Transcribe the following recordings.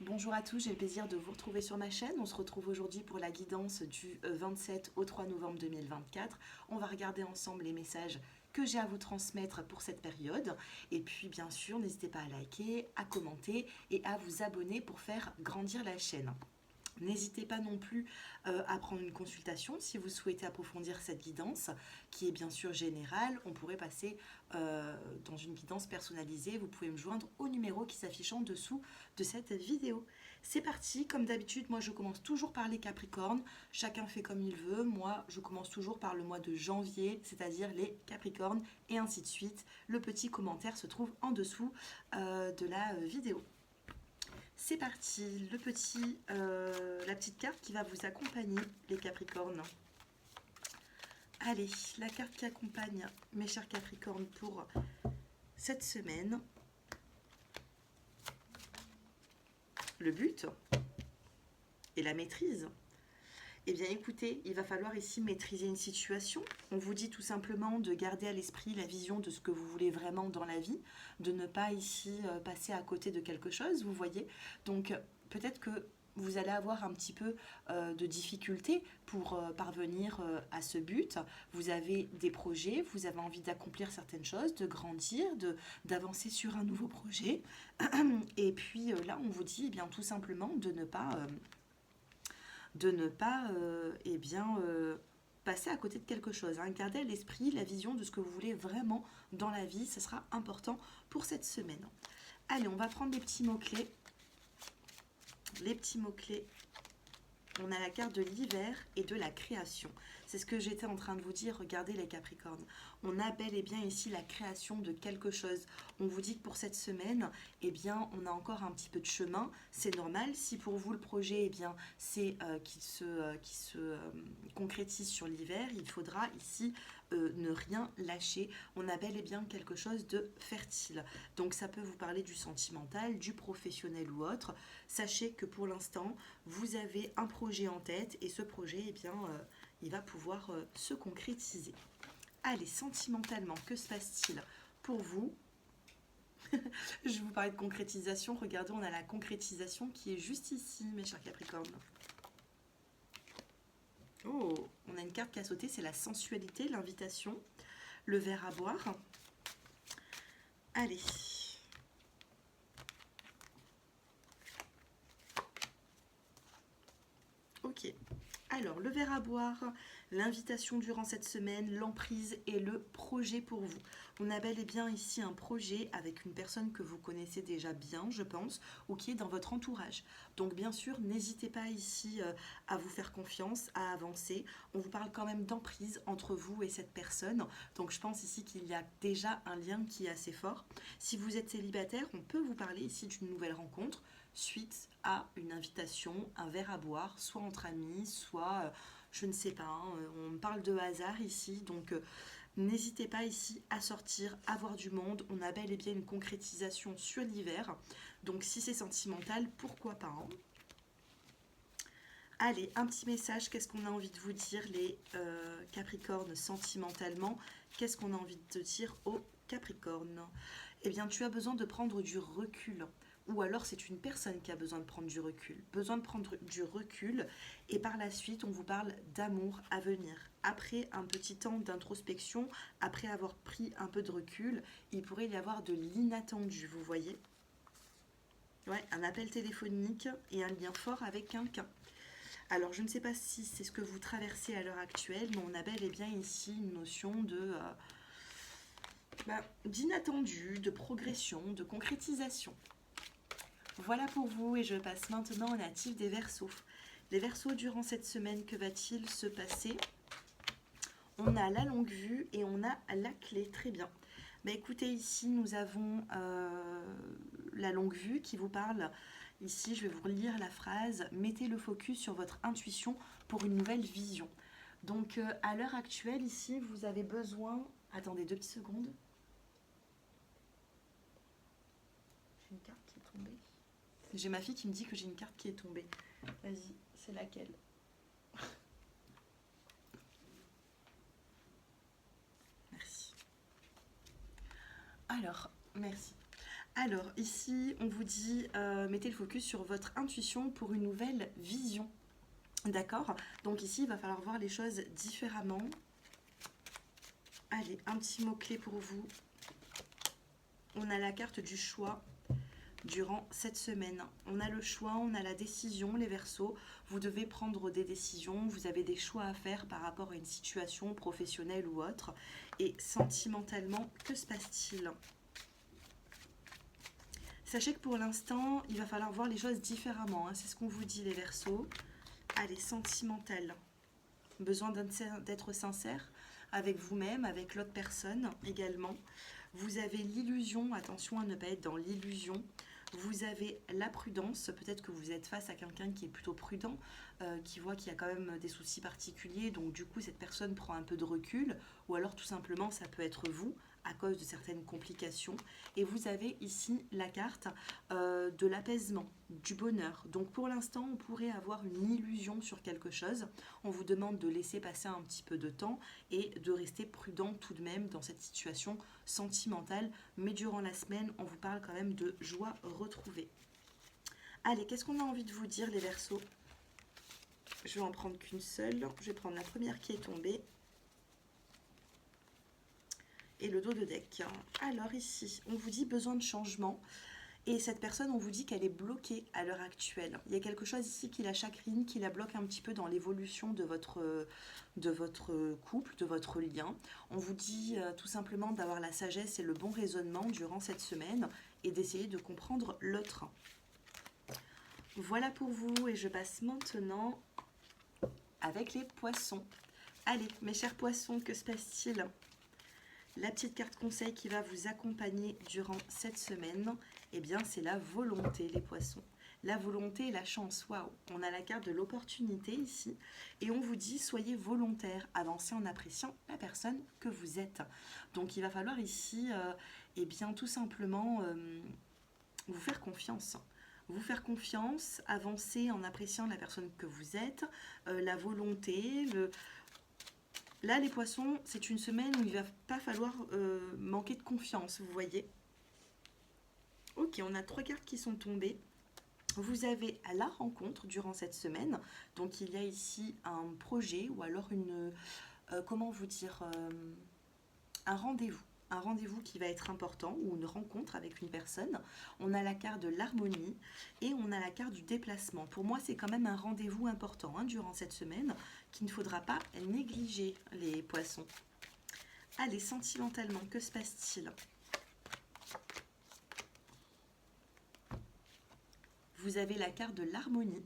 Bonjour à tous, j'ai le plaisir de vous retrouver sur ma chaîne. On se retrouve aujourd'hui pour la guidance du 27 au 3 novembre 2024. On va regarder ensemble les messages que j'ai à vous transmettre pour cette période. Et puis bien sûr, n'hésitez pas à liker, à commenter et à vous abonner pour faire grandir la chaîne. N'hésitez pas non plus à prendre une consultation si vous souhaitez approfondir cette guidance, qui est bien sûr générale. On pourrait passer dans une guidance personnalisée. Vous pouvez me joindre au numéro qui s'affiche en dessous de cette vidéo. C'est parti, comme d'habitude, moi je commence toujours par les Capricornes. Chacun fait comme il veut. Moi, je commence toujours par le mois de janvier, c'est-à-dire les Capricornes, et ainsi de suite. Le petit commentaire se trouve en dessous de la vidéo. C'est parti, la petite carte qui va vous accompagner, les Capricornes. Allez, la carte qui accompagne mes chers Capricornes pour cette semaine. Le but et la maîtrise. Eh bien écoutez, il va falloir ici maîtriser une situation. On vous dit tout simplement de garder à l'esprit la vision de ce que vous voulez vraiment dans la vie, de ne pas ici passer à côté de quelque chose, vous voyez. Donc peut-être que vous allez avoir un petit peu de difficultés pour parvenir à ce but. Vous avez des projets, vous avez envie d'accomplir certaines choses, de grandir, d'avancer sur un nouveau projet. Et puis là, on vous dit eh bien, tout simplement passer à côté de quelque chose. Hein. Gardez à l'esprit la vision de ce que vous voulez vraiment dans la vie. Ce sera important pour cette semaine. Allez, on va prendre les petits mots-clés. Les petits mots-clés. On a la carte de l'hiver et de la création. C'est ce que j'étais en train de vous dire. Regardez les Capricornes. On a bel et bien ici la création de quelque chose. On vous dit que pour cette semaine, eh bien, on a encore un petit peu de chemin. C'est normal. Si pour vous le projet, eh bien, c'est qu'il se concrétise sur l'hiver, il faudra ici ne rien lâcher. On a bel et bien quelque chose de fertile. Donc ça peut vous parler du sentimental, du professionnel ou autre. Sachez que pour l'instant, vous avez un projet en tête et ce projet, eh bien, il va pouvoir se concrétiser. Allez, sentimentalement, que se passe-t-il pour vous? Je vous parlais de concrétisation. Regardez, on a la concrétisation qui est juste ici, mes chers Capricornes. Oh, on a une carte qui a sauté, c'est la sensualité, l'invitation, le verre à boire. Allez. Ok. Alors, le verre à boire, l'invitation durant cette semaine, l'emprise et le projet pour vous. On a bel et bien ici un projet avec une personne que vous connaissez déjà bien, je pense, ou qui est dans votre entourage. Donc, bien sûr, n'hésitez pas ici à vous faire confiance, à avancer. On vous parle quand même d'emprise entre vous et cette personne. Donc, je pense ici qu'il y a déjà un lien qui est assez fort. Si vous êtes célibataire, on peut vous parler ici d'une nouvelle rencontre suite à une invitation, un verre à boire, soit entre amis, soit, je ne sais pas, hein, on parle de hasard ici, donc n'hésitez pas ici à sortir, à voir du monde, on a bel et bien une concrétisation sur l'hiver, donc si c'est sentimental, pourquoi pas, hein. Allez, un petit message, qu'est-ce qu'on a envie de vous dire les Capricornes sentimentalement? Qu'est-ce qu'on a envie de te dire aux Capricornes? Eh bien, tu as besoin de prendre du recul. Ou alors c'est une personne qui a besoin de prendre du recul. Besoin de prendre du recul et par la suite on vous parle d'amour à venir. Après un petit temps d'introspection, après avoir pris un peu de recul, il pourrait y avoir de l'inattendu, vous voyez? Ouais, un appel téléphonique et un lien fort avec quelqu'un. Alors, je ne sais pas si c'est ce que vous traversez à l'heure actuelle, mais on a bel et bien ici une notion d'inattendu, de progression, de concrétisation. Voilà pour vous et je passe maintenant aux natifs des Verseaux. Les Verseaux, durant cette semaine, que va-t-il se passer? On a la longue vue et on a la clé. Très bien. Écoutez, ici, nous avons la longue vue qui vous parle. Ici, je vais vous relire la phrase. Mettez le focus sur votre intuition pour une nouvelle vision. Donc, à l'heure actuelle, ici, vous avez besoin... Attendez 2 petites secondes. J'ai une carte qui est tombée. J'ai ma fille qui me dit que j'ai une carte qui est tombée. Vas-y, c'est laquelle? Merci. Alors, merci. Alors ici, on vous dit, mettez le focus sur votre intuition pour une nouvelle vision. D'accord? Donc ici, il va falloir voir les choses différemment. Allez, un petit mot-clé pour vous. On a la carte du choix durant cette semaine. On a le choix, on a la décision, les Verseaux. Vous devez prendre des décisions, vous avez des choix à faire par rapport à une situation professionnelle ou autre. Et sentimentalement, que se passe-t-il? Sachez que pour l'instant, il va falloir voir les choses différemment. Hein. C'est ce qu'on vous dit, les Verseaux. Allez, sentimental. Besoin d'être sincère avec vous-même, avec l'autre personne également. Vous avez l'illusion, attention à ne pas être dans l'illusion. Vous avez la prudence, peut-être que vous êtes face à quelqu'un qui est plutôt prudent, qui voit qu'il y a quand même des soucis particuliers, donc du coup cette personne prend un peu de recul, ou alors tout simplement ça peut être vous, à cause de certaines complications. Et vous avez ici la carte de l'apaisement, du bonheur. Donc pour l'instant, on pourrait avoir une illusion sur quelque chose. On vous demande de laisser passer un petit peu de temps et de rester prudent tout de même dans cette situation sentimentale. Mais durant la semaine, on vous parle quand même de joie retrouvée. Allez, qu'est-ce qu'on a envie de vous dire, les Verseaux? Je vais en prendre qu'une seule. Je vais prendre la première qui est tombée. Et le dos de deck. Alors ici, on vous dit besoin de changement. Et cette personne, on vous dit qu'elle est bloquée à l'heure actuelle. Il y a quelque chose ici qui la chagrine, qui la bloque un petit peu dans l'évolution de votre couple, de votre lien. On vous dit tout simplement d'avoir la sagesse et le bon raisonnement durant cette semaine et d'essayer de comprendre l'autre. Voilà pour vous et je passe maintenant avec les poissons. Allez, mes chers poissons, que se passe-t-il? La petite carte conseil qui va vous accompagner durant cette semaine, eh bien c'est la volonté, les poissons. La volonté et la chance, waouh. On a la carte de l'opportunité ici et on vous dit soyez volontaire, avancez en appréciant la personne que vous êtes. Donc il va falloir ici, eh bien tout simplement vous faire confiance. Vous faire confiance, avancer en appréciant la personne que vous êtes, la volonté, Là, les poissons, c'est une semaine où il ne va pas falloir manquer de confiance, vous voyez. Ok, on a 3 cartes qui sont tombées. Vous avez à la rencontre durant cette semaine. Donc, il y a ici un projet ou alors comment vous dire, un rendez-vous. Un rendez-vous qui va être important ou une rencontre avec une personne. On a la carte de l'harmonie et on a la carte du déplacement. Pour moi, c'est quand même un rendez-vous important durant cette semaine qu'il ne faudra pas négliger, les poissons. Allez, sentimentalement, que se passe-t-il? Vous avez la carte de l'harmonie.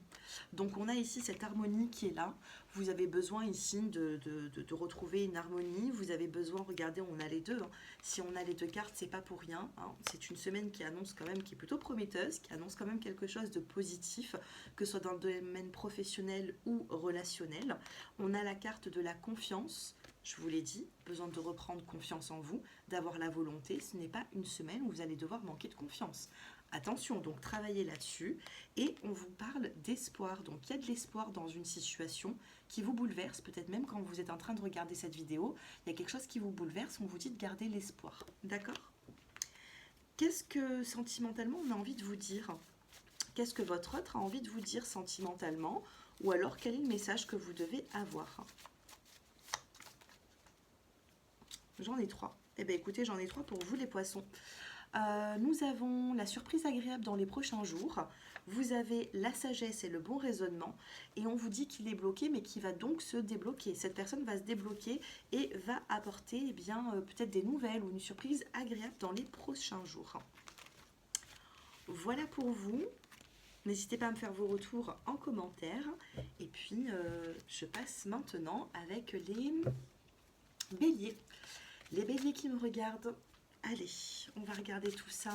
Donc on a ici cette harmonie qui est là. Vous avez besoin ici de retrouver une harmonie. Vous avez besoin, regardez, on a les deux. Si on a les deux cartes, c'est pas pour rien. C'est une semaine qui annonce quand même, qui est plutôt prometteuse, qui annonce quand même quelque chose de positif, que ce soit dans le domaine professionnel ou relationnel. On a la carte de la confiance. Je vous l'ai dit, besoin de reprendre confiance en vous, d'avoir la volonté. Ce n'est pas une semaine où vous allez devoir manquer de confiance. Attention, donc travaillez là-dessus. Et on vous parle d'espoir. Donc il y a de l'espoir dans une situation qui vous bouleverse. Peut-être même quand vous êtes en train de regarder cette vidéo, il y a quelque chose qui vous bouleverse. On vous dit de garder l'espoir. D'accord? Qu'est-ce que sentimentalement on a envie de vous dire? Qu'est-ce que votre autre a envie de vous dire sentimentalement? Ou alors quel est le message que vous devez avoir? J'en ai 3. Eh bien écoutez, j'en ai 3 pour vous les poissons. Nous avons la surprise agréable dans les prochains jours. Vous avez la sagesse et le bon raisonnement. Et on vous dit qu'il est bloqué, mais qu'il va donc se débloquer. Cette personne va se débloquer et va apporter eh bien, peut-être des nouvelles ou une surprise agréable dans les prochains jours. Voilà pour vous. N'hésitez pas à me faire vos retours en commentaire. Et puis, je passe maintenant avec les béliers. Les béliers qui me regardent. Allez, on va regarder tout ça.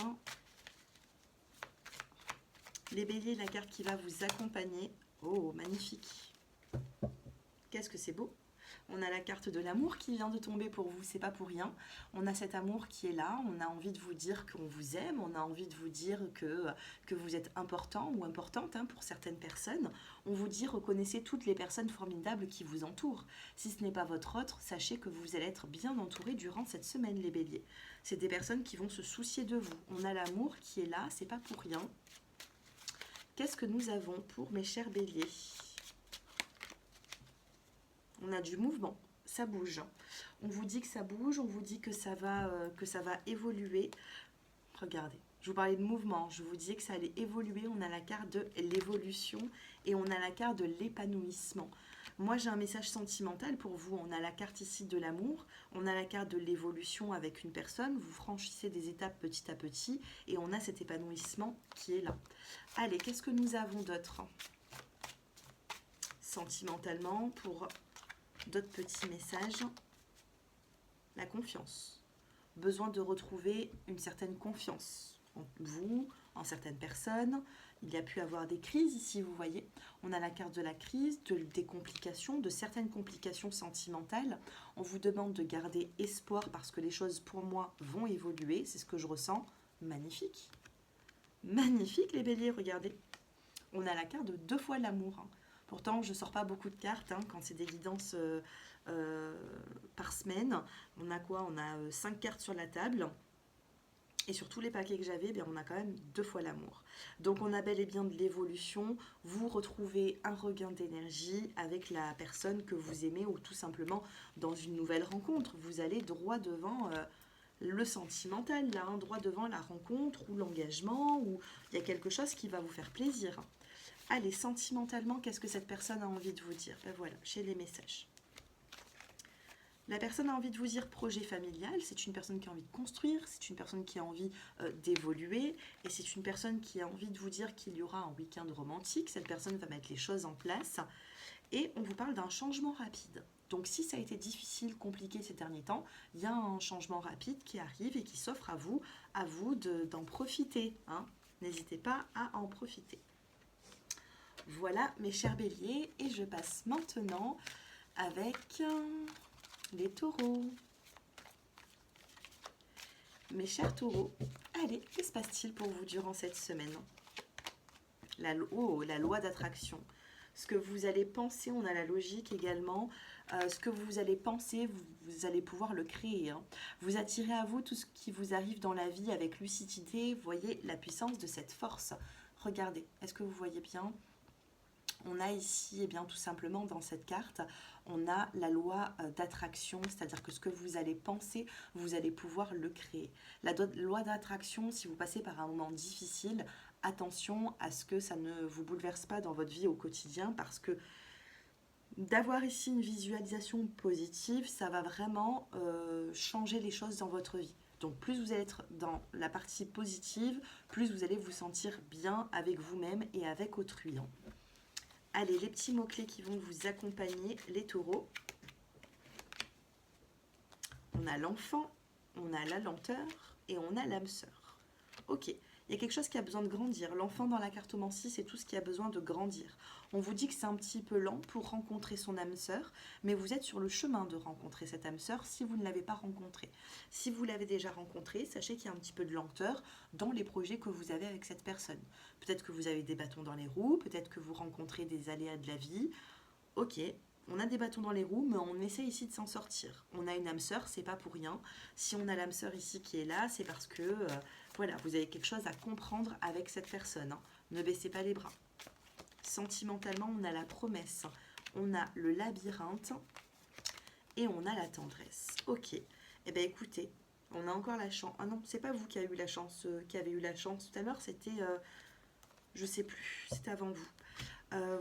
Les béliers, la carte qui va vous accompagner. Oh, magnifique. Qu'est-ce que c'est beau. On a la carte de l'amour qui vient de tomber pour vous, c'est pas pour rien. On a cet amour qui est là, on a envie de vous dire qu'on vous aime, on a envie de vous dire que vous êtes important ou importante pour certaines personnes. On vous dit reconnaissez toutes les personnes formidables qui vous entourent. Si ce n'est pas votre autre, sachez que vous allez être bien entouré durant cette semaine, les béliers. C'est des personnes qui vont se soucier de vous. On a l'amour qui est là, c'est pas pour rien. Qu'est-ce que nous avons pour mes chers béliers? On a du mouvement, ça bouge. On vous dit que ça bouge, on vous dit que ça va évoluer. Regardez, je vous parlais de mouvement, je vous disais que ça allait évoluer. On a la carte de l'évolution et on a la carte de l'épanouissement. Moi, j'ai un message sentimental pour vous. On a la carte ici de l'amour, on a la carte de l'évolution avec une personne. Vous franchissez des étapes petit à petit et on a cet épanouissement qui est là. Allez, qu'est-ce que nous avons d'autre sentimentalement pour d'autres petits messages? La confiance. Besoin de retrouver une certaine confiance en vous, en certaines personnes. Il y a pu avoir des crises ici, vous voyez. On a la carte de la crise, des complications, de certaines complications sentimentales. On vous demande de garder espoir parce que les choses, pour moi, vont évoluer. C'est ce que je ressens. Magnifique. Magnifique, les béliers, regardez. On a la carte de 2 fois l'amour. Pourtant, je ne sors pas beaucoup de cartes quand c'est des guidances par semaine. On a quoi? On a 5 cartes sur la table. Et sur tous les paquets que j'avais, on a quand même 2 fois l'amour. Donc on a bel et bien de l'évolution. Vous retrouvez un regain d'énergie avec la personne que vous aimez ou tout simplement dans une nouvelle rencontre. Vous allez droit devant le sentimental, là, droit devant la rencontre ou l'engagement, ou il y a quelque chose qui va vous faire plaisir. Allez, sentimentalement, qu'est-ce que cette personne a envie de vous dire? Voilà, chez les messages. La personne a envie de vous dire projet familial, c'est une personne qui a envie de construire, c'est une personne qui a envie d'évoluer, et c'est une personne qui a envie de vous dire qu'il y aura un week-end romantique. Cette personne va mettre les choses en place, et on vous parle d'un changement rapide. Donc si ça a été difficile, compliqué ces derniers temps, il y a un changement rapide qui arrive et qui s'offre à vous d'en profiter. N'hésitez pas à en profiter. Voilà mes chers béliers, et je passe maintenant avec les taureaux. Mes chers taureaux, allez, que se passe-t-il pour vous durant cette semaine? La loi d'attraction. Ce que vous allez penser, on a la logique également. Ce que vous allez penser, vous allez pouvoir le créer. Vous attirez à vous tout ce qui vous arrive dans la vie avec lucidité. Vous voyez la puissance de cette force. Regardez, est-ce que vous voyez bien? On a ici, tout simplement, dans cette carte, on a la loi d'attraction, c'est-à-dire que ce que vous allez penser, vous allez pouvoir le créer. La loi d'attraction, si vous passez par un moment difficile, attention à ce que ça ne vous bouleverse pas dans votre vie au quotidien, parce que d'avoir ici une visualisation positive, ça va vraiment changer les choses dans votre vie. Donc plus vous allez être dans la partie positive, plus vous allez vous sentir bien avec vous-même et avec autrui. Allez, les petits mots-clés qui vont vous accompagner, les taureaux. On a l'enfant, on a la lenteur et on a l'âme sœur. Ok, il y a quelque chose qui a besoin de grandir. L'enfant dans la cartomancie, c'est tout ce qui a besoin de grandir. On vous dit que c'est un petit peu lent pour rencontrer son âme sœur, mais vous êtes sur le chemin de rencontrer cette âme sœur si vous ne l'avez pas rencontrée. Si vous l'avez déjà rencontrée, sachez qu'il y a un petit peu de lenteur dans les projets que vous avez avec cette personne. Peut-être que vous avez des bâtons dans les roues, peut-être que vous rencontrez des aléas de la vie. Ok, on a des bâtons dans les roues, mais on essaie ici de s'en sortir. On a une âme sœur, c'est pas pour rien. Si on a l'âme sœur ici qui est là, c'est parce que voilà, vous avez quelque chose à comprendre avec cette personne. Ne baissez pas les bras. Sentimentalement, on a la promesse, on a le labyrinthe et on a la tendresse. Ok, écoutez, on a encore la chance. Ah non, c'est pas vous qui avez eu la chance, tout à l'heure, c'était, je sais plus, c'était avant vous.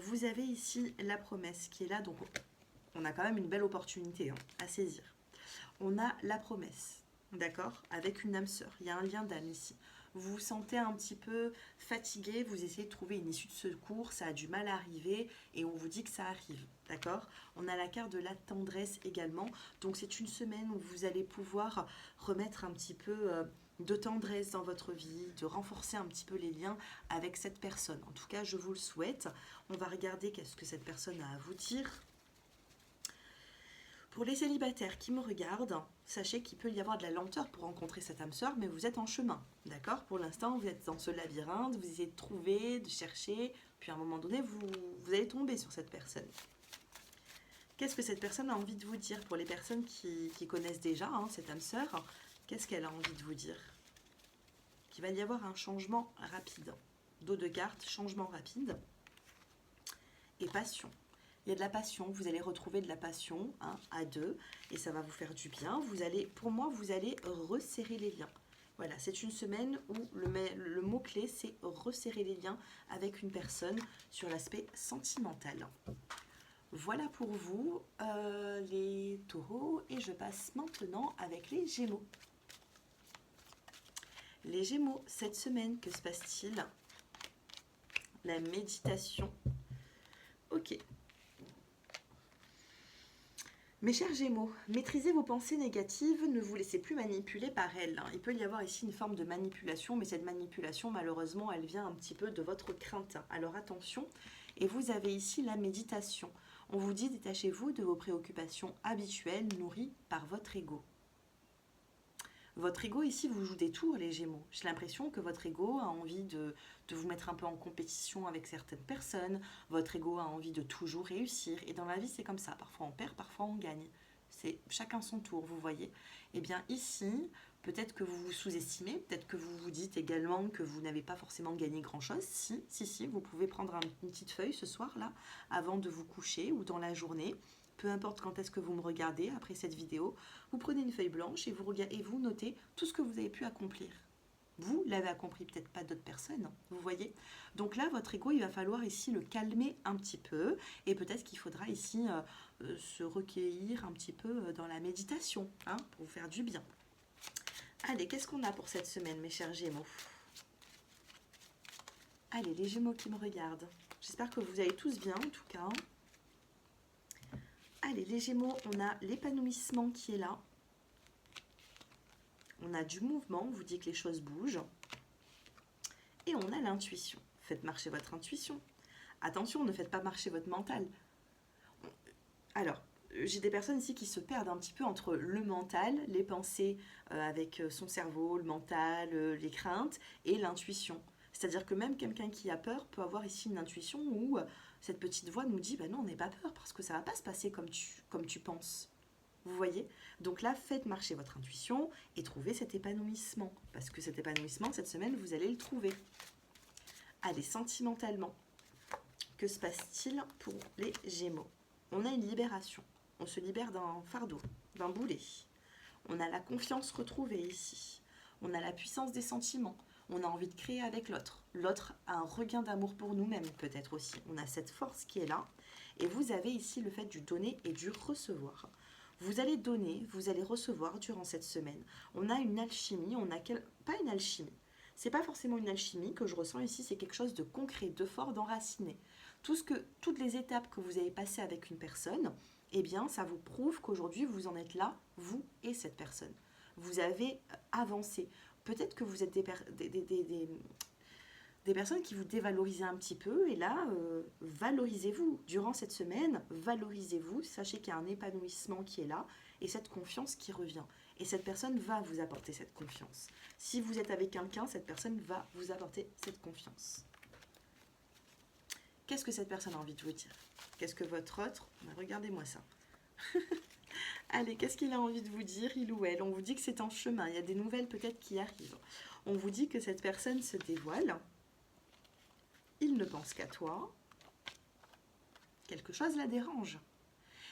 Vous avez ici la promesse qui est là, donc on a quand même une belle opportunité à saisir. On a la promesse, d'accord, avec une âme sœur. Il y a un lien d'âme ici. Vous vous sentez un petit peu fatigué, vous essayez de trouver une issue de secours, ça a du mal à arriver et on vous dit que ça arrive, d'accord? On a la carte de la tendresse également, donc c'est une semaine où vous allez pouvoir remettre un petit peu de tendresse dans votre vie, de renforcer un petit peu les liens avec cette personne. En tout cas, je vous le souhaite. On va regarder qu'est-ce que cette personne a à vous dire. Pour les célibataires qui me regardent, sachez qu'il peut y avoir de la lenteur pour rencontrer cette âme sœur, mais vous êtes en chemin, d'accord? Pour l'instant, vous êtes dans ce labyrinthe, vous essayez de trouver, de chercher, puis à un moment donné, vous allez tomber sur cette personne. Qu'est-ce que cette personne a envie de vous dire? Pour les personnes qui connaissent déjà cette âme sœur, qu'est-ce qu'elle a envie de vous dire? Qu'il va y avoir un changement rapide. Dos de cartes, changement rapide. Et passion. Il y a de la passion, vous allez retrouver de la passion à deux, et ça va vous faire du bien. Pour moi, vous allez resserrer les liens. Voilà, c'est une semaine où le mot-clé, c'est resserrer les liens avec une personne sur l'aspect sentimental. Voilà pour vous, les taureaux, et je passe maintenant avec les gémeaux. Les gémeaux, cette semaine, que se passe-t-il? La méditation. Ok. Mes chers Gémeaux, maîtrisez vos pensées négatives, ne vous laissez plus manipuler par elles. Il peut y avoir ici une forme de manipulation, mais cette manipulation, malheureusement, elle vient un petit peu de votre crainte. Alors attention, et vous avez ici la méditation. On vous dit, détachez-vous de vos préoccupations habituelles nourries par votre ego. Votre ego ici vous joue des tours, les Gémeaux. J'ai l'impression que votre ego a envie de vous mettre un peu en compétition avec certaines personnes. Votre ego a envie de toujours réussir. Et dans la vie, c'est comme ça. Parfois on perd, parfois on gagne. C'est chacun son tour, vous voyez. Eh bien ici, peut-être que vous vous sous-estimez. Peut-être que vous vous dites également que vous n'avez pas forcément gagné grand-chose. Si, vous pouvez prendre une petite feuille ce soir, là, avant de vous coucher ou dans la journée. Peu importe quand est-ce que vous me regardez après cette vidéo, vous prenez une feuille blanche et vous notez tout ce que vous avez pu accomplir. Vous l'avez accompli, peut-être pas d'autres personnes, vous voyez. Donc là, votre ego, il va falloir ici le calmer un petit peu, et peut-être qu'il faudra ici se recueillir un petit peu dans la méditation, pour vous faire du bien. Allez, qu'est-ce qu'on a pour cette semaine, mes chers Gémeaux? Allez, les Gémeaux qui me regardent. J'espère que vous allez tous bien, en tout cas. Allez, les Gémeaux, on a l'épanouissement qui est là. On a du mouvement, on vous dit que les choses bougent. Et on a l'intuition. Faites marcher votre intuition. Attention, ne faites pas marcher votre mental. Alors, j'ai des personnes ici qui se perdent un petit peu entre le mental, les pensées avec son cerveau, le mental, les craintes, et l'intuition. C'est-à-dire que même quelqu'un qui a peur peut avoir ici une intuition où cette petite voix nous dit « non, n'aie pas peur, parce que ça ne va pas se passer comme tu penses ». Vous voyez? Donc là, faites marcher votre intuition et trouvez cet épanouissement. Parce que cet épanouissement, cette semaine, vous allez le trouver. Allez, sentimentalement, que se passe-t-il pour les Gémeaux? On a une libération. On se libère d'un fardeau, d'un boulet. On a la confiance retrouvée ici. On a la puissance des sentiments. On a envie de créer avec l'autre. L'autre a un regain d'amour pour nous-mêmes peut-être aussi. On a cette force qui est là. Et vous avez ici le fait du donner et du recevoir. Vous allez donner, vous allez recevoir durant cette semaine. On a une alchimie, pas une alchimie. C'est pas forcément une alchimie que je ressens ici, c'est quelque chose de concret, de fort, d'enraciné. Toutes les étapes que vous avez passées avec une personne, eh bien, ça vous prouve qu'aujourd'hui, vous en êtes là, vous et cette personne. Vous avez avancé. Peut-être que vous êtes des personnes qui vous dévalorisent un petit peu, et là, valorisez-vous. Durant cette semaine, valorisez-vous, sachez qu'il y a un épanouissement qui est là, et cette confiance qui revient. Et cette personne va vous apporter cette confiance. Si vous êtes avec quelqu'un, cette personne va vous apporter cette confiance. Qu'est-ce que cette personne a envie de vous dire? Qu'est-ce que votre autre... Regardez-moi ça. Allez, qu'est-ce qu'il a envie de vous dire, il ou elle? On vous dit que c'est en chemin, il y a des nouvelles peut-être qui arrivent. On vous dit que cette personne se dévoile. Il ne pense qu'à toi. Quelque chose la dérange.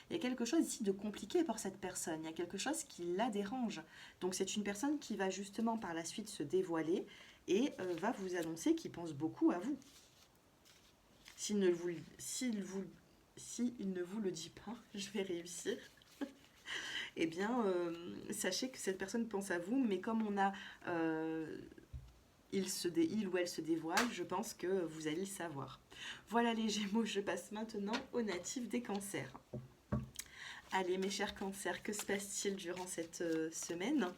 Il y a quelque chose ici de compliqué pour cette personne. Il y a quelque chose qui la dérange. Donc c'est une personne qui va justement par la suite se dévoiler et va vous annoncer qu'il pense beaucoup à vous. S'il ne vous le dit pas, je vais réussir. Eh bien, sachez que cette personne pense à vous, mais comme on a... il ou elle se dévoile, je pense que vous allez le savoir. Voilà les Gémeaux, je passe maintenant aux natifs des cancers. Allez mes chers cancers, que se passe-t-il durant cette semaine?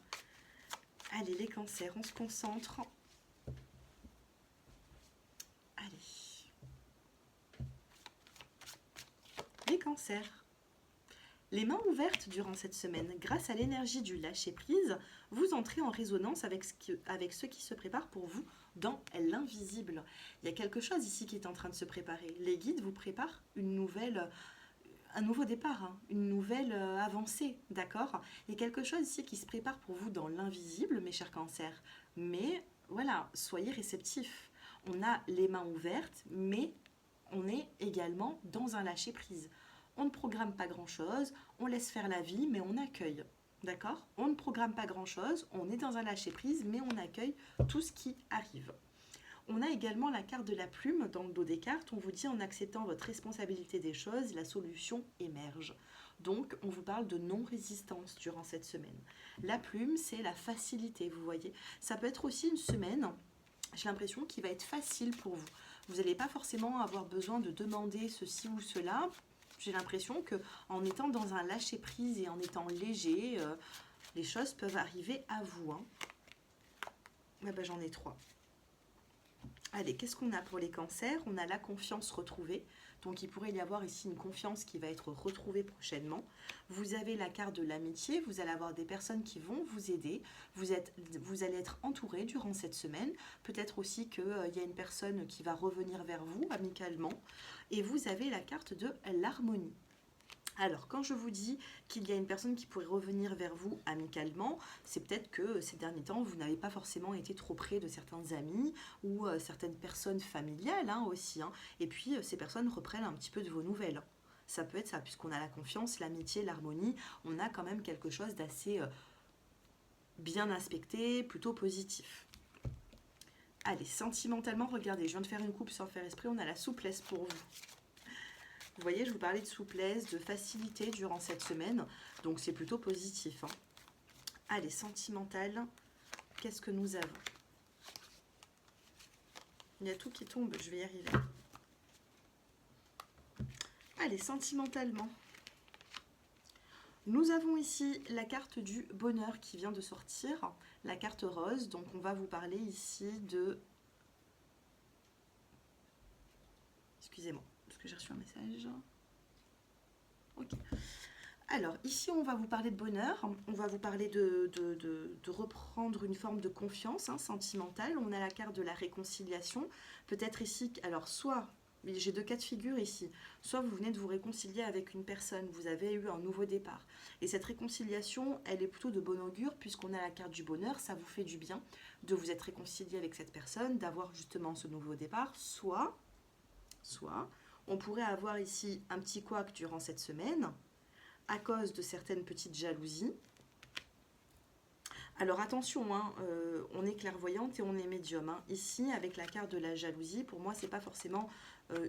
Allez les cancers, on se concentre. Allez. Les cancers. Les mains ouvertes durant cette semaine, grâce à l'énergie du lâcher-prise, vous entrez en résonance avec ce qui se prépare pour vous dans l'invisible. Il y a quelque chose ici qui est en train de se préparer. Les guides vous préparent un nouveau départ, hein, une nouvelle avancée, d'accord? Il y a quelque chose ici qui se prépare pour vous dans l'invisible, mes chers cancers. Mais voilà, soyez réceptifs. On a les mains ouvertes, mais on est également dans un lâcher-prise. On ne programme pas grand-chose, on laisse faire la vie, mais on accueille. D'accord? On ne programme pas grand-chose, on est dans un lâcher-prise, mais on accueille tout ce qui arrive. On a également la carte de la plume dans le dos des cartes. On vous dit en acceptant votre responsabilité des choses, la solution émerge. Donc, on vous parle de non-résistance durant cette semaine. La plume, c'est la facilité, vous voyez. Ça peut être aussi une semaine, j'ai l'impression, qui va être facile pour vous. Vous n'allez pas forcément avoir besoin de demander ceci ou cela. J'ai l'impression que en étant dans un lâcher-prise et en étant léger, les choses peuvent arriver à vous. Hein. Ah ben, j'en ai 3. Allez, qu'est-ce qu'on a pour les cancers? On a la confiance retrouvée. Donc, il pourrait y avoir ici une confiance qui va être retrouvée prochainement. Vous avez la carte de l'amitié. Vous allez avoir des personnes qui vont vous aider. Vous allez être entouré durant cette semaine. Peut-être aussi qu'il y a une personne qui va revenir vers vous amicalement. Et vous avez la carte de l'harmonie. Alors, quand je vous dis qu'il y a une personne qui pourrait revenir vers vous amicalement, c'est peut-être que ces derniers temps, vous n'avez pas forcément été trop près de certains amis ou certaines personnes familiales hein, aussi. Hein. Et puis, ces personnes reprennent un petit peu de vos nouvelles. Ça peut être ça, puisqu'on a la confiance, l'amitié, l'harmonie. On a quand même quelque chose d'assez bien inspecté, plutôt positif. Allez, sentimentalement, regardez, je viens de faire une coupe sans faire esprit, on a la souplesse pour vous. Vous voyez, je vous parlais de souplesse, de facilité durant cette semaine. Donc, c'est plutôt positif. Hein. Allez, sentimental. Qu'est-ce que nous avons? Il y a tout qui tombe, je vais y arriver. Allez, sentimentalement. Nous avons ici la carte du bonheur qui vient de sortir. La carte rose. Donc, on va vous parler ici de... Excusez-moi. Que j'ai reçu un message. Ok. Alors, ici, on va vous parler de bonheur. On va vous parler de reprendre une forme de confiance hein, sentimentale. On a la carte de la réconciliation. Peut-être ici, alors soit, j'ai 2 cas de figure ici. Soit vous venez de vous réconcilier avec une personne. Vous avez eu un nouveau départ. Et cette réconciliation, elle est plutôt de bon augure puisqu'on a la carte du bonheur. Ça vous fait du bien de vous être réconcilié avec cette personne, d'avoir justement ce nouveau départ. Soit... on pourrait avoir ici un petit couac durant cette semaine à cause de certaines petites jalousies. Alors attention, hein, on est clairvoyante et on est médium. Hein. Ici, avec la carte de la jalousie, pour moi, c'est pas forcément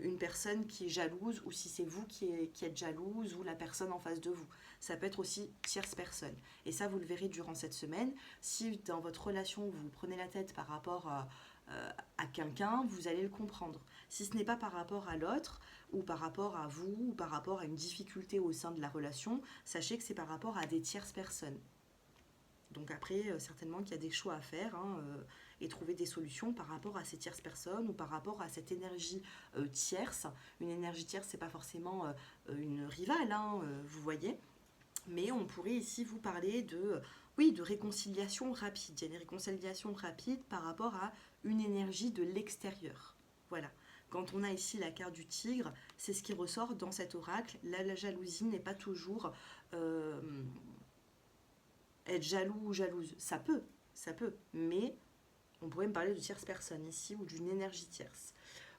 une personne qui est jalouse ou si c'est vous qui êtes jalouse ou la personne en face de vous. Ça peut être aussi tierce personne. Et ça, vous le verrez durant cette semaine. Si dans votre relation, vous prenez la tête par rapport à quelqu'un, vous allez le comprendre. Si ce n'est pas par rapport à l'autre, ou par rapport à vous, ou par rapport à une difficulté au sein de la relation, sachez que c'est par rapport à des tierces personnes. Donc après, certainement qu'il y a des choix à faire hein, et trouver des solutions par rapport à ces tierces personnes ou par rapport à cette énergie tierce. Une énergie tierce, c'est pas forcément une rivale, hein, vous voyez. Mais on pourrait ici vous parler de, oui, de réconciliation rapide. Il y a une réconciliation rapide par rapport à une énergie de l'extérieur. Voilà. Quand on a ici la carte du tigre, c'est ce qui ressort dans cet oracle. La jalousie n'est pas toujours être jaloux ou jalouse. Ça peut, mais on pourrait me parler de tierce personne ici ou d'une énergie tierce.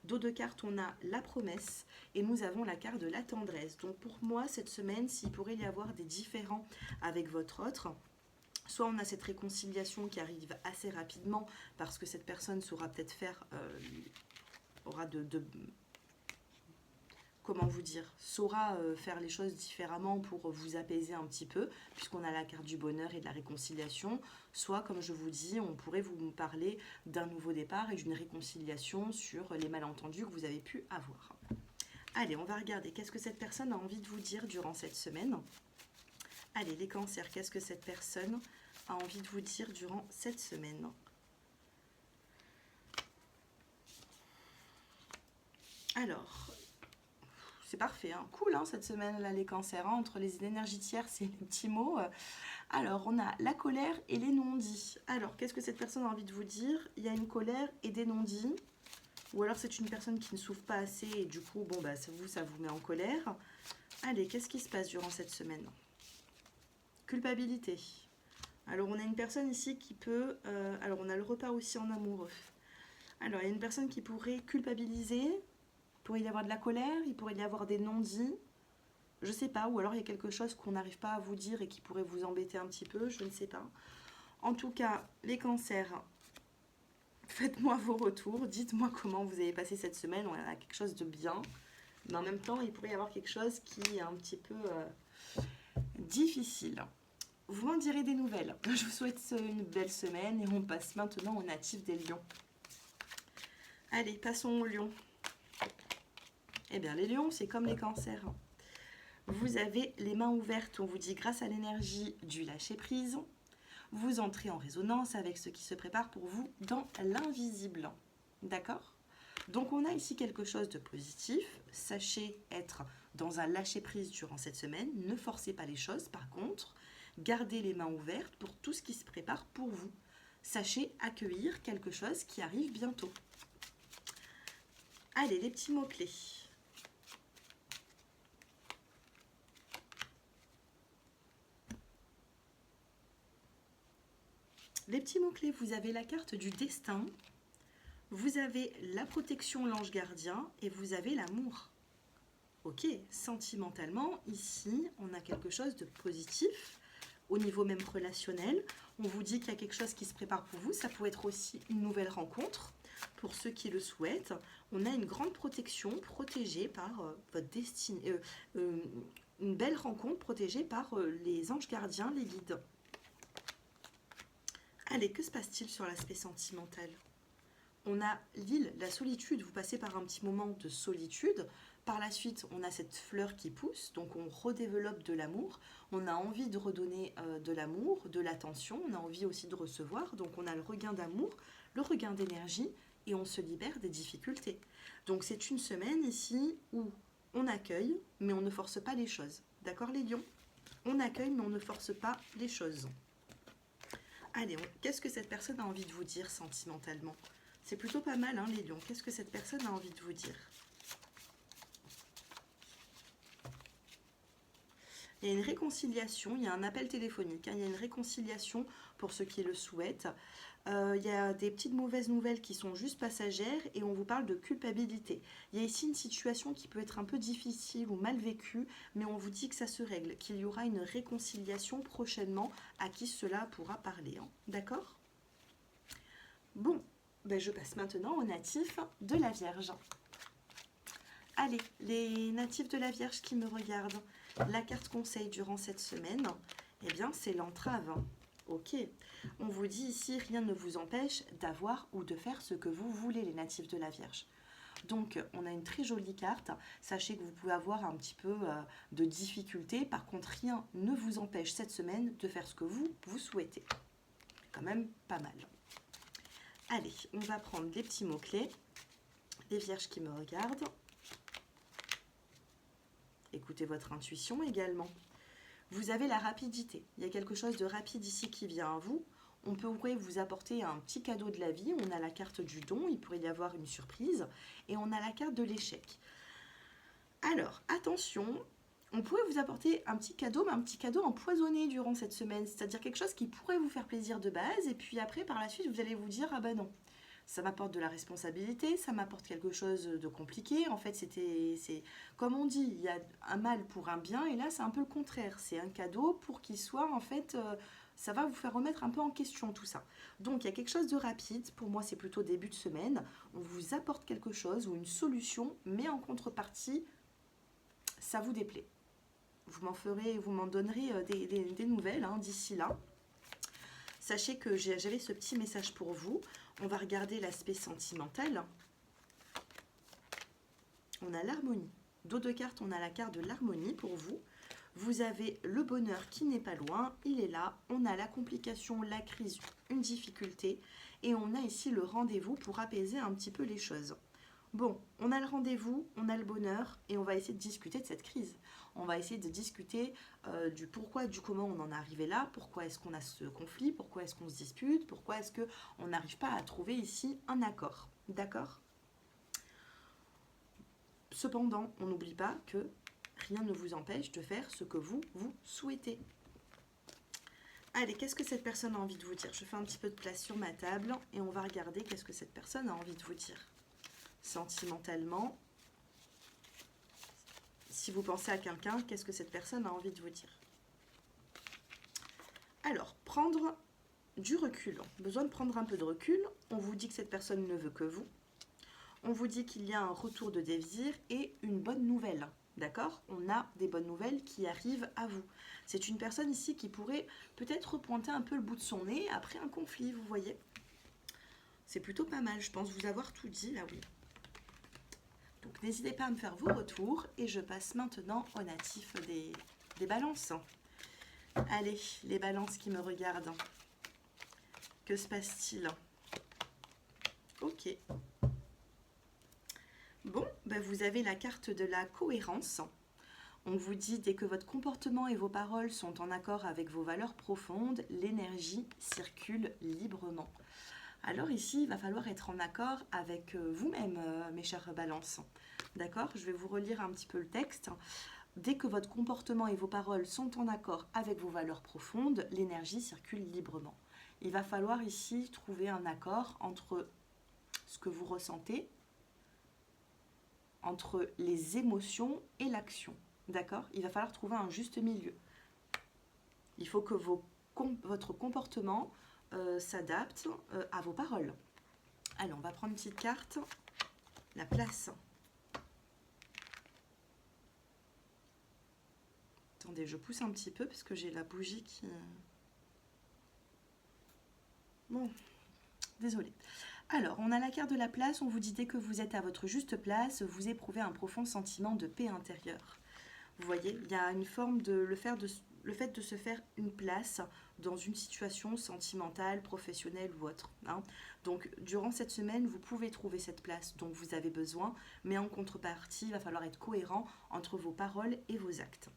Dos de cartes, on a la promesse et nous avons la carte de la tendresse. Donc pour moi, cette semaine, s'il pourrait y avoir des différends avec votre autre, soit on a cette réconciliation qui arrive assez rapidement parce que cette personne saura peut-être faire, aura comment vous dire, saura faire les choses différemment pour vous apaiser un petit peu, puisqu'on a la carte du bonheur et de la réconciliation. Soit, comme je vous dis, on pourrait vous parler d'un nouveau départ et d'une réconciliation sur les malentendus que vous avez pu avoir. Allez, on va regarder qu'est-ce que cette personne a envie de vous dire durant cette semaine. Allez, les cancers, qu'est-ce que cette personne a envie de vous dire durant cette semaine? Alors... c'est parfait, hein. Cool hein, cette semaine-là, les cancers, hein, entre les énergies tierces et les petits mots. Alors, on a la colère et les non-dits. Alors, qu'est-ce que cette personne a envie de vous dire? Il y a une colère et des non-dits. Ou alors, c'est une personne qui ne souffre pas assez et du coup, bon, bah, ça vous met en colère. Allez, qu'est-ce qui se passe durant cette semaine? Culpabilité. Alors, on a une personne ici qui peut... alors, on a le repas aussi en amoureux. Alors, il y a une personne qui pourrait culpabiliser. Il pourrait y avoir de la colère. Il pourrait y avoir des non-dits. Je sais pas. Ou alors, il y a quelque chose qu'on n'arrive pas à vous dire et qui pourrait vous embêter un petit peu. Je ne sais pas. En tout cas, les cancers, faites-moi vos retours. Dites-moi comment vous avez passé cette semaine. On a quelque chose de bien. Mais en même temps, il pourrait y avoir quelque chose qui est un petit peu difficile. Vous m'en direz des nouvelles. Je vous souhaite une belle semaine et on passe maintenant aux natifs des lions. Allez, passons aux lions. Eh bien, les lions, c'est comme les cancers. Vous avez les mains ouvertes, on vous dit grâce à l'énergie du lâcher-prise. Vous entrez en résonance avec ce qui se prépare pour vous dans l'invisible. D'accord? Donc, on a ici quelque chose de positif. Sachez être dans un lâcher-prise durant cette semaine. Ne forcez pas les choses, par contre. Gardez les mains ouvertes pour tout ce qui se prépare pour vous. Sachez accueillir quelque chose qui arrive bientôt. Allez, les petits mots-clés. Les petits mots-clés, vous avez la carte du destin, vous avez la protection, l'ange gardien, et vous avez l'amour. Ok, sentimentalement, ici, on a quelque chose de positif. Au niveau même relationnel, on vous dit qu'il y a quelque chose qui se prépare pour vous. Ça peut être aussi une nouvelle rencontre. Pour ceux qui le souhaitent, on a une grande protection protégée par votre destinée. Une belle rencontre protégée par les anges gardiens, les guides. Allez, que se passe-t-il sur l'aspect sentimental? On a l'île, la solitude. Vous passez par un petit moment de solitude. Par la suite, on a cette fleur qui pousse, donc on redéveloppe de l'amour. On a envie de redonner de l'amour, de l'attention. On a envie aussi de recevoir. Donc on a le regain d'amour, le regain d'énergie et on se libère des difficultés. Donc c'est une semaine ici où on accueille, mais on ne force pas les choses. D'accord les lions? On accueille, mais on ne force pas les choses. Allez, qu'est-ce que cette personne a envie de vous dire sentimentalement? C'est plutôt pas mal, hein, les lions. Qu'est-ce que cette personne a envie de vous dire? Il y a une réconciliation, il y a un appel téléphonique, hein, il y a une réconciliation pour ceux qui le souhaitent. Il y a des petites mauvaises nouvelles qui sont juste passagères et on vous parle de culpabilité. Il y a ici une situation qui peut être un peu difficile ou mal vécue, mais on vous dit que ça se règle, qu'il y aura une réconciliation prochainement à qui cela pourra parler. Hein. D'accord? Bon, ben je passe maintenant aux natifs de la Vierge. Allez, les natifs de la Vierge qui me regardent, la carte conseil durant cette semaine, eh bien c'est l'entrave. Ok, on vous dit ici, rien ne vous empêche d'avoir ou de faire ce que vous voulez, les natifs de la Vierge. Donc, on a une très jolie carte. Sachez que vous pouvez avoir un petit peu de difficultés. Par contre, rien ne vous empêche cette semaine de faire ce que vous souhaitez. Quand même pas mal. Allez, on va prendre les petits mots-clés. Les Vierges qui me regardent. Écoutez votre intuition également. Vous avez la rapidité. Il y a quelque chose de rapide ici qui vient à vous. On pourrait vous apporter un petit cadeau de la vie. On a la carte du don. Il pourrait y avoir une surprise. Et on a la carte de l'échec. Alors, attention. On pourrait vous apporter un petit cadeau, mais un petit cadeau empoisonné durant cette semaine. C'est-à-dire quelque chose qui pourrait vous faire plaisir de base. Et puis après, par la suite, vous allez vous dire, ah ben non. Ça m'apporte de la responsabilité, ça m'apporte quelque chose de compliqué. En fait, c'est comme on dit, il y a un mal pour un bien, et là, c'est un peu le contraire. C'est un cadeau pour qu'il soit, en fait, ça va vous faire remettre un peu en question tout ça. Donc, il y a quelque chose de rapide. Pour moi, c'est plutôt début de semaine. On vous apporte quelque chose ou une solution, mais en contrepartie, ça vous déplaît. Vous m'en donnerez des nouvelles hein, d'ici là. Sachez que j'avais ce petit message pour vous. On va regarder l'aspect sentimental. On a l'harmonie. Dos de cartes, on a la carte de l'harmonie pour vous. Vous avez le bonheur qui n'est pas loin, il est là. On a la complication, la crise, une difficulté. Et on a ici le rendez-vous pour apaiser un petit peu les choses. Bon, on a le rendez-vous, on a le bonheur et on va essayer de discuter de cette crise. On va essayer de discuter du pourquoi, du comment on en est arrivé là, pourquoi est-ce qu'on a ce conflit, pourquoi est-ce qu'on se dispute, pourquoi est-ce qu'on n'arrive pas à trouver ici un accord. D'accord? Cependant, on n'oublie pas que rien ne vous empêche de faire ce que vous souhaitez. Allez, qu'est-ce que cette personne a envie de vous dire? Je fais un petit peu de place sur ma table et on va regarder qu'est-ce que cette personne a envie de vous dire. Sentimentalement, si vous pensez à quelqu'un, qu'est-ce que cette personne a envie de vous dire? Alors, prendre du recul. Besoin de prendre un peu de recul. On vous dit que cette personne ne veut que vous. On vous dit qu'il y a un retour de désir et une bonne nouvelle. D'accord? On a des bonnes nouvelles qui arrivent à vous. C'est une personne ici qui pourrait peut-être pointer un peu le bout de son nez après un conflit, vous voyez? C'est plutôt pas mal, je pense vous avoir tout dit là, oui. Donc n'hésitez pas à me faire vos retours et je passe maintenant aux natifs des balances. Allez, les balances qui me regardent. Que se passe-t-il? Ok. Bon, ben vous avez la carte de la cohérence. On vous dit, dès que votre comportement et vos paroles sont en accord avec vos valeurs profondes, l'énergie circule librement. Alors ici, il va falloir être en accord avec vous-même, mes chères balances. D'accord? Je vais vous relire un petit peu le texte. Dès que votre comportement et vos paroles sont en accord avec vos valeurs profondes, l'énergie circule librement. Il va falloir ici trouver un accord entre ce que vous ressentez, entre les émotions et l'action. D'accord? Il va falloir trouver un juste milieu. Il faut que votre comportement s'adapte à vos paroles. Allez, on va prendre une petite carte. La place. Attendez, je pousse un petit peu parce que j'ai la bougie qui... Bon, désolée. Alors, on a la carte de la place. On vous dit dès que vous êtes à votre juste place, vous éprouvez un profond sentiment de paix intérieure. Vous voyez, il y a une forme de le fait de se faire une place dans une situation sentimentale, professionnelle ou autre. Hein. Donc, durant cette semaine, vous pouvez trouver cette place dont vous avez besoin, mais en contrepartie, il va falloir être cohérent entre vos paroles et vos actes.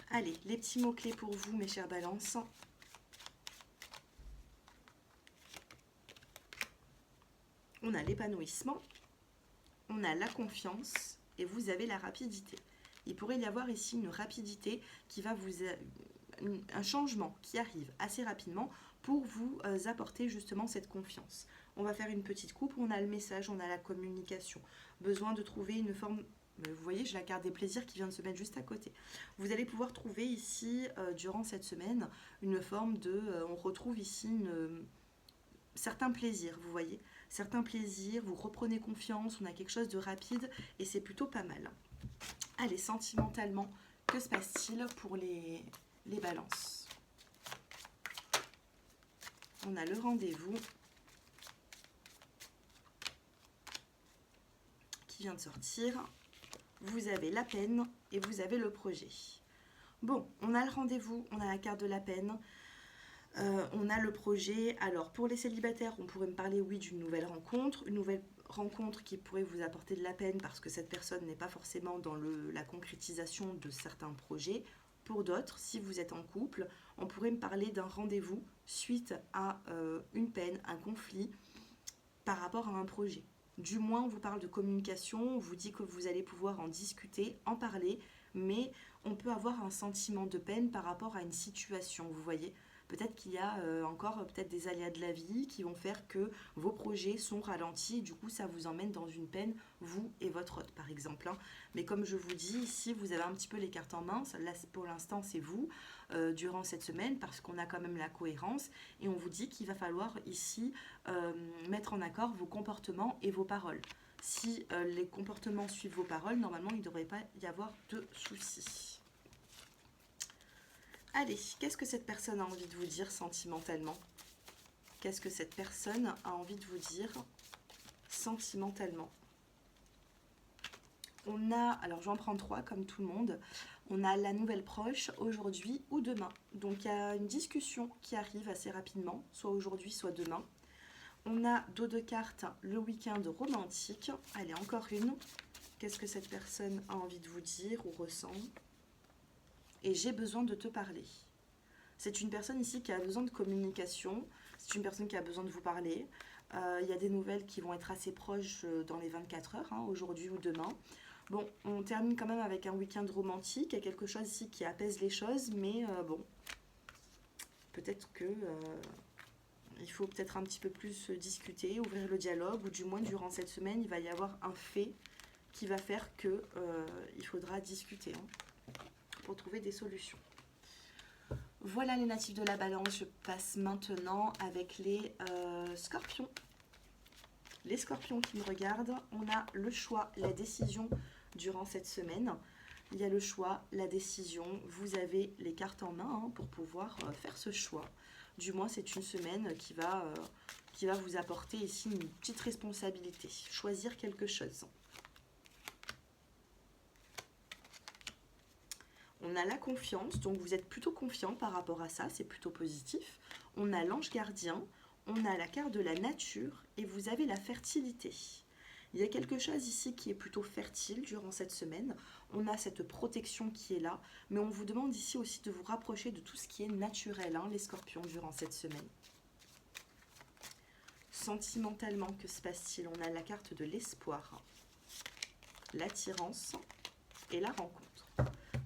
Allez, les petits mots-clés pour vous, mes chères balances. On a l'épanouissement, on a la confiance et vous avez la rapidité. Il pourrait y avoir ici une rapidité qui va un changement qui arrive assez rapidement pour vous apporter justement cette confiance. On va faire une petite coupe, on a le message, on a la communication. Besoin de trouver une forme... Vous voyez, j'ai la carte des plaisirs qui vient de se mettre juste à côté. Vous allez pouvoir trouver ici, durant cette semaine, une forme de... on retrouve ici certains plaisirs, vous voyez. Certains plaisirs, vous reprenez confiance, on a quelque chose de rapide et c'est plutôt pas mal. Allez, sentimentalement, que se passe-t-il pour les balances? On a le rendez-vous qui vient de sortir. Vous avez la peine et vous avez le projet. Bon, on a le rendez-vous, on a la carte de la peine. On a le projet. Alors, pour les célibataires, on pourrait me parler, oui, d'une nouvelle rencontre. Une nouvelle rencontre qui pourrait vous apporter de la peine parce que cette personne n'est pas forcément dans la concrétisation de certains projets. Pour d'autres, si vous êtes en couple, on pourrait me parler d'un rendez-vous suite à une peine, un conflit par rapport à un projet. Du moins, on vous parle de communication, on vous dit que vous allez pouvoir en discuter, en parler, mais on peut avoir un sentiment de peine par rapport à une situation, vous voyez. Peut-être qu'il y a encore peut-être des aléas de la vie qui vont faire que vos projets sont ralentis et du coup ça vous emmène dans une peine, vous et votre hôte par exemple. Hein. Mais comme je vous dis, ici vous avez un petit peu les cartes en main, là pour l'instant c'est vous durant cette semaine parce qu'on a quand même la cohérence et on vous dit qu'il va falloir ici mettre en accord vos comportements et vos paroles. Si les comportements suivent vos paroles, normalement il ne devrait pas y avoir de soucis. Allez, qu'est-ce que cette personne a envie de vous dire sentimentalement? Qu'est-ce que cette personne a envie de vous dire sentimentalement? On a, alors je vais en prendre 3 comme tout le monde, on a la nouvelle proche aujourd'hui ou demain. Donc il y a une discussion qui arrive assez rapidement, soit aujourd'hui, soit demain. On a dos de cartes, le week-end romantique. Allez, encore une. Qu'est-ce que cette personne a envie de vous dire ou ressent? Et j'ai besoin de te parler. C'est une personne ici qui a besoin de communication. C'est une personne qui a besoin de vous parler. Il y a des nouvelles qui vont être assez proches dans les 24 heures, hein, aujourd'hui ou demain. Bon, on termine quand même avec un week-end romantique. Il y a quelque chose ici qui apaise les choses, mais bon, peut-être que il faut peut-être un petit peu plus discuter, ouvrir le dialogue, ou du moins durant cette semaine, il va y avoir un fait qui va faire que il faudra discuter pour trouver des solutions. Voilà les natifs de la balance. Je passe maintenant avec les scorpions. Les scorpions qui me regardent, on a le choix, la décision durant cette semaine. Il y a le choix, la décision. Vous avez les cartes en main pour pouvoir faire ce choix. Du moins, c'est une semaine qui va vous apporter ici une petite responsabilité. Choisir quelque chose. On a la confiance, donc vous êtes plutôt confiant par rapport à ça, c'est plutôt positif. On a l'ange gardien, on a la carte de la nature et vous avez la fertilité. Il y a quelque chose ici qui est plutôt fertile durant cette semaine. On a cette protection qui est là, mais on vous demande ici aussi de vous rapprocher de tout ce qui est naturel, les scorpions, durant cette semaine. Sentimentalement, que se passe-t-il? On a la carte de l'espoir, l'attirance et la rencontre.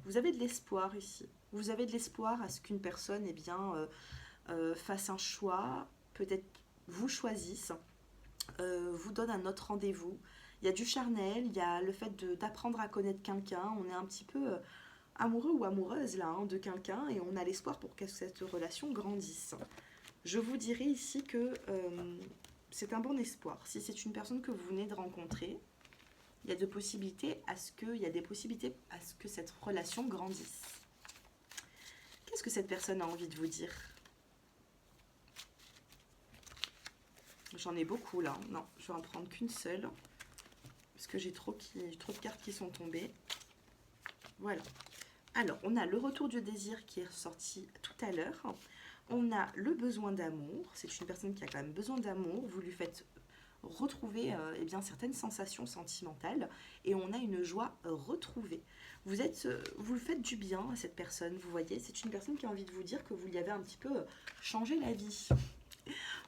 Vous avez de l'espoir ici. Vous avez de l'espoir à ce qu'une personne fasse un choix, peut-être vous choisisse, vous donne un autre rendez-vous. Il y a du charnel, il y a le fait d'apprendre à connaître quelqu'un. On est un petit peu amoureux ou amoureuse là de quelqu'un et on a l'espoir pour que cette relation grandisse. Je vous dirais ici que c'est un bon espoir. Si c'est une personne que vous venez de rencontrer, il y a des possibilités à ce que cette relation grandisse. Qu'est-ce que cette personne a envie de vous dire? J'en ai beaucoup là. Non, je vais en prendre qu'une seule. Parce que j'ai trop de cartes qui sont tombées. Voilà. Alors, on a le retour du désir qui est ressorti tout à l'heure. On a le besoin d'amour. C'est une personne qui a quand même besoin d'amour. Vous lui faites retrouver certaines sensations sentimentales. Et on a une joie retrouvée. Vous le faites du bien à cette personne. Vous voyez, c'est une personne qui a envie de vous dire que vous lui avez un petit peu changé la vie.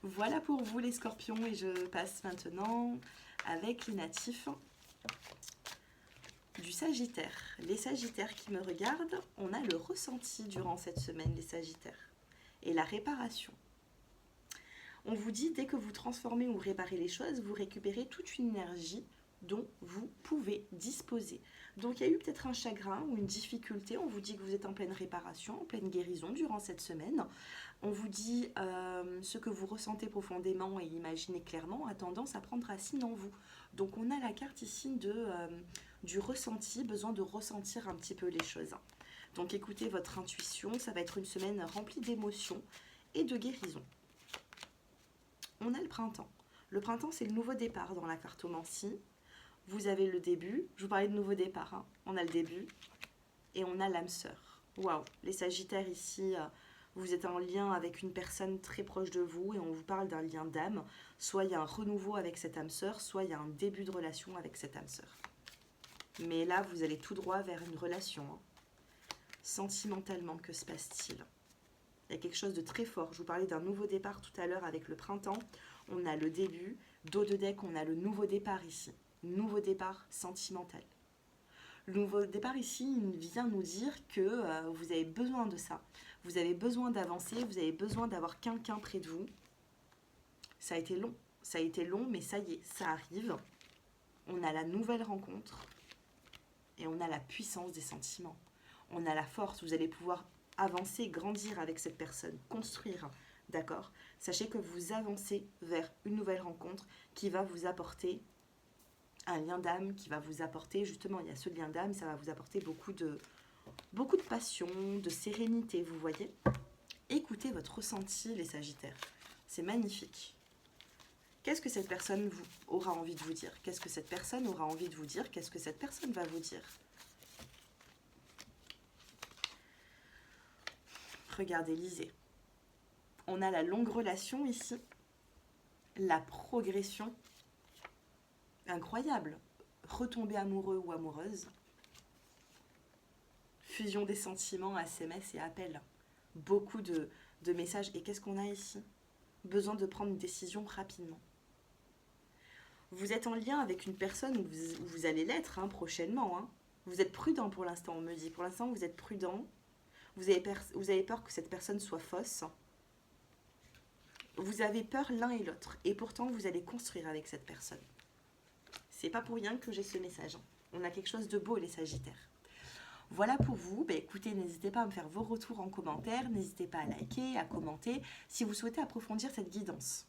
Voilà pour vous les scorpions et je passe maintenant avec les natifs du Sagittaire. Les Sagittaires qui me regardent, on a le ressenti durant cette semaine, les Sagittaires, et la réparation. On vous dit, dès que vous transformez ou réparez les choses, vous récupérez toute une énergie dont vous pouvez disposer. Donc il y a eu peut-être un chagrin ou une difficulté, on vous dit que vous êtes en pleine réparation, en pleine guérison durant cette semaine. On vous dit ce que vous ressentez profondément et imaginez clairement a tendance à prendre racine en vous. Donc on a la carte ici du ressenti, besoin de ressentir un petit peu les choses. Donc écoutez votre intuition, ça va être une semaine remplie d'émotions et de guérison. On a le printemps. Le printemps, c'est le nouveau départ dans la cartomancie. Vous avez le début. Je vous parlais de nouveau départ. On a le début. Et on a l'âme sœur. Waouh. Les Sagittaires ici, vous êtes en lien avec une personne très proche de vous et on vous parle d'un lien d'âme. Soit il y a un renouveau avec cette âme sœur, soit il y a un début de relation avec cette âme sœur. Mais là, vous allez tout droit vers une relation. Sentimentalement, que se passe-t-il? Il y a quelque chose de très fort. Je vous parlais d'un nouveau départ tout à l'heure avec le printemps. On a le début. Dos de deck, on a le nouveau départ ici. Nouveau départ sentimental. Le nouveau départ ici, il vient nous dire que vous avez besoin de ça. Vous avez besoin d'avancer, vous avez besoin d'avoir quelqu'un près de vous. Ça a été long. Ça a été long, mais ça y est, ça arrive. On a la nouvelle rencontre. Et on a la puissance des sentiments. On a la force. Vous allez pouvoir avancer, grandir avec cette personne, construire, d'accord? Sachez que vous avancez vers une nouvelle rencontre qui va vous apporter un lien d'âme, qui va vous apporter, justement, il y a ce lien d'âme, ça va vous apporter beaucoup de passion, de sérénité, vous voyez? Écoutez votre ressenti, les Sagittaires. C'est magnifique. Qu'est-ce que cette personne aura envie de vous dire? Qu'est-ce que cette personne aura envie de vous dire? Qu'est-ce que cette personne va vous dire? Regardez, lisez. On a la longue relation ici. la progression incroyable. Retomber amoureux ou amoureuse. Fusion des sentiments, SMS et appels. Beaucoup de messages. Et qu'est-ce qu'on a ici? Besoin de prendre une décision rapidement. Vous êtes en lien avec une personne où vous allez l'être prochainement. Vous êtes prudent pour l'instant, on me dit. Pour l'instant, vous êtes prudent. Vous avez peur que cette personne soit fausse. Vous avez peur l'un et l'autre. Et pourtant, vous allez construire avec cette personne. C'est pas pour rien que j'ai ce message. On a quelque chose de beau, les Sagittaires. Voilà pour vous. Écoutez, n'hésitez pas à me faire vos retours en commentaire. N'hésitez pas à liker, à commenter. Si vous souhaitez approfondir cette guidance,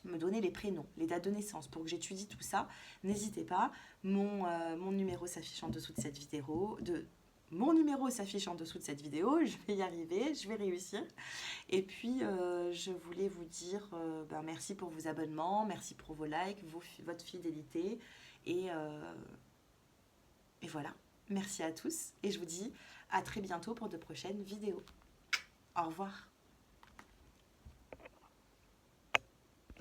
me donner les prénoms, les dates de naissance pour que j'étudie tout ça, n'hésitez pas. Mon numéro s'affiche en dessous de cette vidéo. Mon numéro s'affiche en dessous de cette vidéo. Je vais y arriver, je vais réussir. Et puis, je voulais vous dire merci pour vos abonnements, merci pour vos likes, votre fidélité. Et voilà. Merci à tous et je vous dis à très bientôt pour de prochaines vidéos. Au revoir.